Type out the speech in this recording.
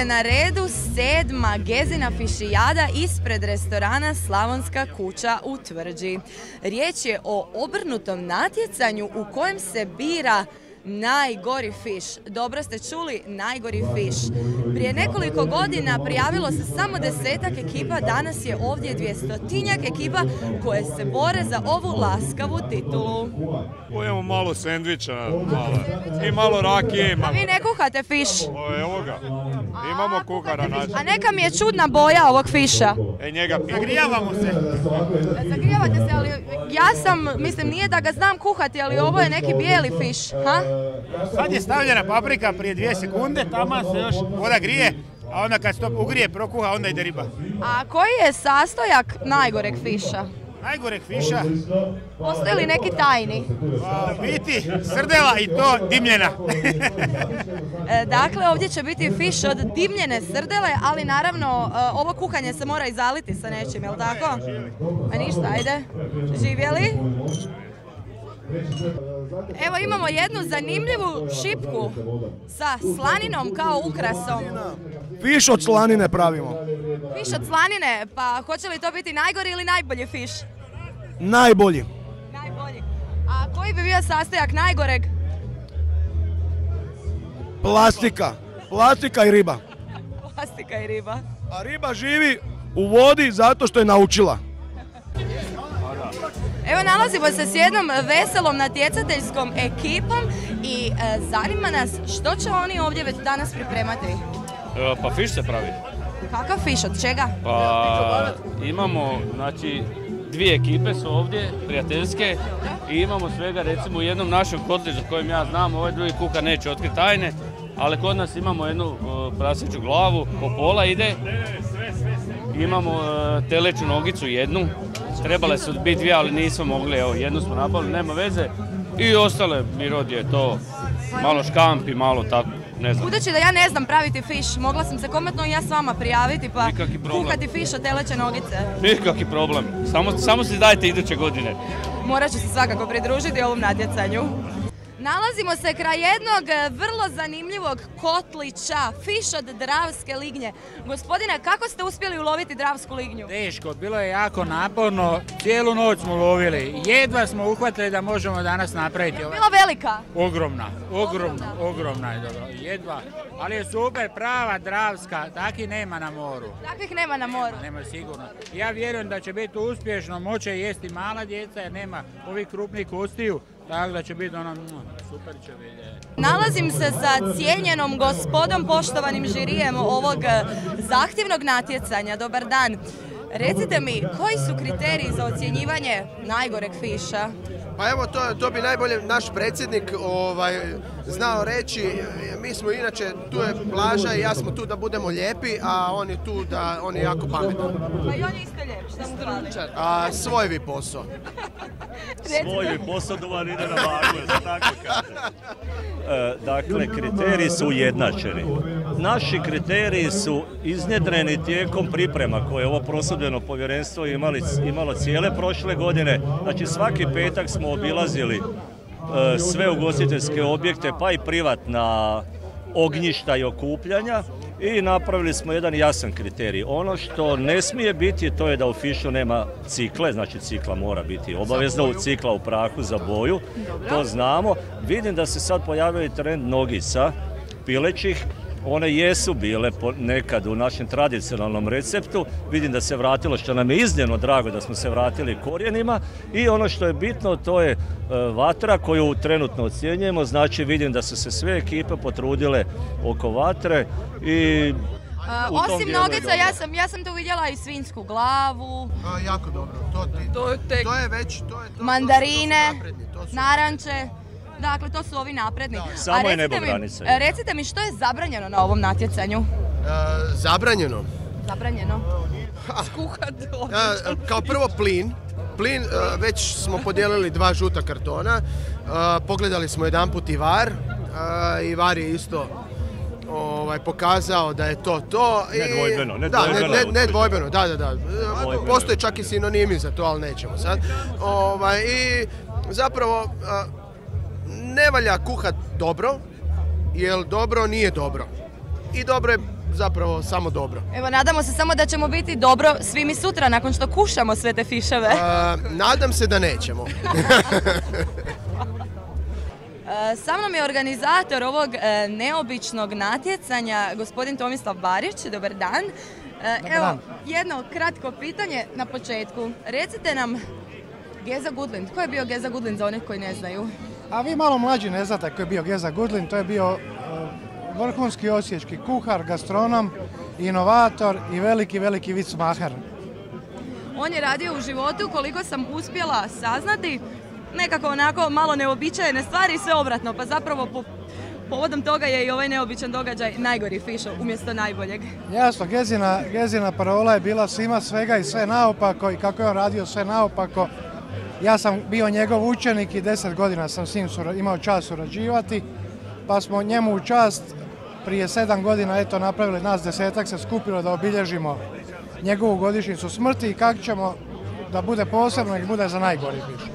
je na redu 7. Gezina fišijada ispred restorana Slavonska kuća u Tvrđi. Riječ je o obrnutom natjecanju u kojem se bira najgori fiš. Dobro ste čuli, najgori fiš. Prije nekoliko godina prijavilo se samo 10-ak ekipa, danas je ovdje 200-tinjak ekipa koje se bore za ovu laskavu titulu. Imamo malo sendviča, i malo rakije. A vi ne kuhate fiš? Evo ga, imamo kuhara naša. A neka mi je čudna boja ovog fiša. Njega zagrijavamo se. Zagrijavate se, ali mislim, nije da ga znam kuhati, ali ovo je neki bijeli fiš, ha? Sad je stavljena paprika prije 2 sekunde, tamo se još voda grije, a onda kad se to ugrije, prokuha, onda ide riba. A koji je sastojak najgoreg fiša? Najgoreg fiša? Postoji li neki tajni? Biti srdela i to dimljena. Dakle, ovdje će biti fiš od dimljene srdele, ali naravno ovo kuhanje se mora i zaliti sa nečim, jel tako? A ništa, ajde. Živjeli? Evo imamo jednu zanimljivu šipku sa slaninom kao ukrasom. Fiš od slanine pravimo. Fiš od slanine, pa hoće li to biti najgori ili najbolji fiš? Najbolji. Najbolji. A koji bi bio sastojak najgoreg? Plastika i riba. Plastika i riba. A riba živi u vodi zato što je naučila. Evo nalazimo se s jednom veselom natjecateljskom ekipom i zanima nas što će oni ovdje već danas pripremati. Pa fiš se pravi. Kakav fiš, od čega? Pa imamo, znači, 2 ekipe su ovdje, prijateljske, i imamo svega, recimo, u jednom našem kotliću kojem ja znam, ovaj drugi kuhar neće otkriti tajne, ali kod nas imamo jednu praseću glavu, po pola ide, imamo teleću nogicu jednu, trebale su biti 2, ali nismo mogli, evo, jednu smo napravili, nema veze, i ostale mirod je to, malo škampi, malo tako. Budući da ja ne znam praviti fiš, mogla sam se komotno i ja s vama prijaviti pa kuhati fiš od teleće nogice. Nikakvi problem, samo si dajte iduće godine. Morat ću se svakako pridružiti ovom natjecanju. Nalazimo se kraj jednog vrlo zanimljivog kotlića, fiš od dravske lignje. Gospodine, kako ste uspjeli uloviti dravsku lignju? Teško, bilo je jako naporno, cijelu noć smo lovili, jedva smo uhvatili da možemo danas napraviti. Bila velika? Ogromna je, dobro, jedva, ali je super, prava dravska, takih nema na moru. Takvih nema na moru? Nema sigurno. Ja vjerujem da će biti uspješno, moće jesti mala djeca jer nema ovih krupnih kostiju. Tako da će biti ono, super će vidjeti. Nalazim se sa cijenjenom gospodom, poštovanim žirijem ovog zahtjevnog natjecanja. Dobar dan. Recite mi, koji su kriteriji za ocjenjivanje najgoreg fiša? Pa evo, to bi najbolje naš predsjednik znao reći. Mi smo inače, tu je plaža i ja smo tu da budemo lijepi, a on je tu da, on je jako pametan. Pa i on je isto lijep, šta mu fali? Svojevi posao. Svojevi posao dovar ide na vagu, da tako kaže. Dakle, kriteriji su ujednačeni. Naši kriteriji su iznjedreni tijekom priprema koje je ovo prosudbeno povjerenstvo imalo cijele prošle godine. Znači, svaki petak smo obilazili sve ugostiteljske objekte, pa i privatna ognjišta i okupljanja i napravili smo jedan jasan kriterij. Ono što ne smije biti, to je da u fišu nema cikle, znači cikla mora biti obavezno, cikla u prahu za boju, to znamo. Vidim da se sad pojavio i trend nogica pilećih. One jesu bile nekad u našem tradicionalnom receptu, vidim da se vratilo, što nam je iznimno drago da smo se vratili korijenima, i ono što je bitno, to je vatra koju trenutno ocjenjujemo, znači vidim da su se sve ekipe potrudile oko vatre i osim nogica, ja sam tu vidjela i svinjsku glavu. Jako dobro, to je već... Mandarine, naranče. Dakle, to su ovi napredni. Samo je nebo granica. Recite mi, što je zabranjeno na ovom natjecanju? Zabranjeno? Zabranjeno. Skuhat. Kao prvo plin. Plin, već smo podijelili 2 žuta kartona. Pogledali smo jedanput i VAR. I VAR je isto pokazao da je to. Nedvojbeno, da. Postoje čak i sinonimi za to, ali nećemo sad. I zapravo... Ne valja kuhat dobro, jer dobro nije dobro. I dobro je zapravo samo dobro. Evo, nadamo se samo da ćemo biti dobro svi mi sutra nakon što kušamo sve te fiševe. Nadam se da nećemo. Sa mnom je organizator ovog neobičnog natjecanja, gospodin Tomislav Barić. Dobar dan. Evo, jedno kratko pitanje na početku. Recite nam, Geza Gudlind, ko je bio Geza Gudlind za one koji ne znaju? A vi malo mlađi ne znate ko je bio Geza Gudlind, to je bio vrhunski osječki kuhar, gastronom, inovator i veliki vicmaher. On je radio u životu, koliko sam uspjela saznati, nekako onako malo neobičajene stvari i sve obratno, pa zapravo povodom toga je i ovaj neobičan događaj najgori fišo umjesto najboljeg. Jasno, Gezina parola je bila svima svega i sve naopako i kako je on radio sve naopako. Ja sam bio njegov učenik i 10 godina sam s njim imao čast surađivati, pa smo njemu u čast prije 7 godina napravili nas 10-ak se skupilo da obilježimo njegovu godišnjicu smrti i kako ćemo da bude posebno i bude za najgori fiš.